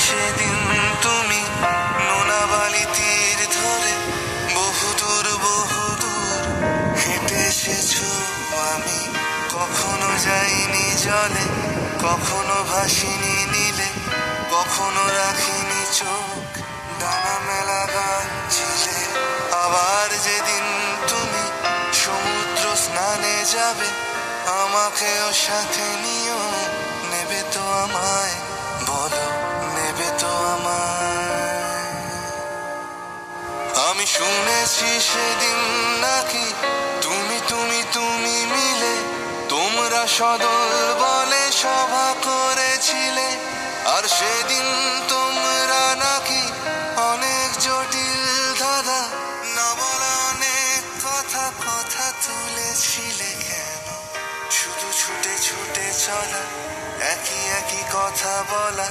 সেদিন তুমি নোনা বালি তীর ধরে বহুদূর হেঁটে এসেছো। আমি কখনো যাইনি জলে, কখনো ভাসিনি নীলে, কখনো রাখিনি চোখ ডানা মেলা গান ছিলে। আবার যেদিন তুমি সমুদ্র স্নানে যাবে, আমাকেও সাথে নিও, নেবে তো আমায়, বলো নেবে তো আমায়। আমি শুনেছি সেদিন নাকি তুমি তুমি তুমি মিলে তোমরা সদল বলে সভা করেছিলে। আর সেদিন তোমরা নাকি অনেক জটিল ধাঁধা না বলা অনেক কথা কথা তুলেছিলে। কেন শুধু ছুটে ছুটে চলা, একই একই কথা বলা,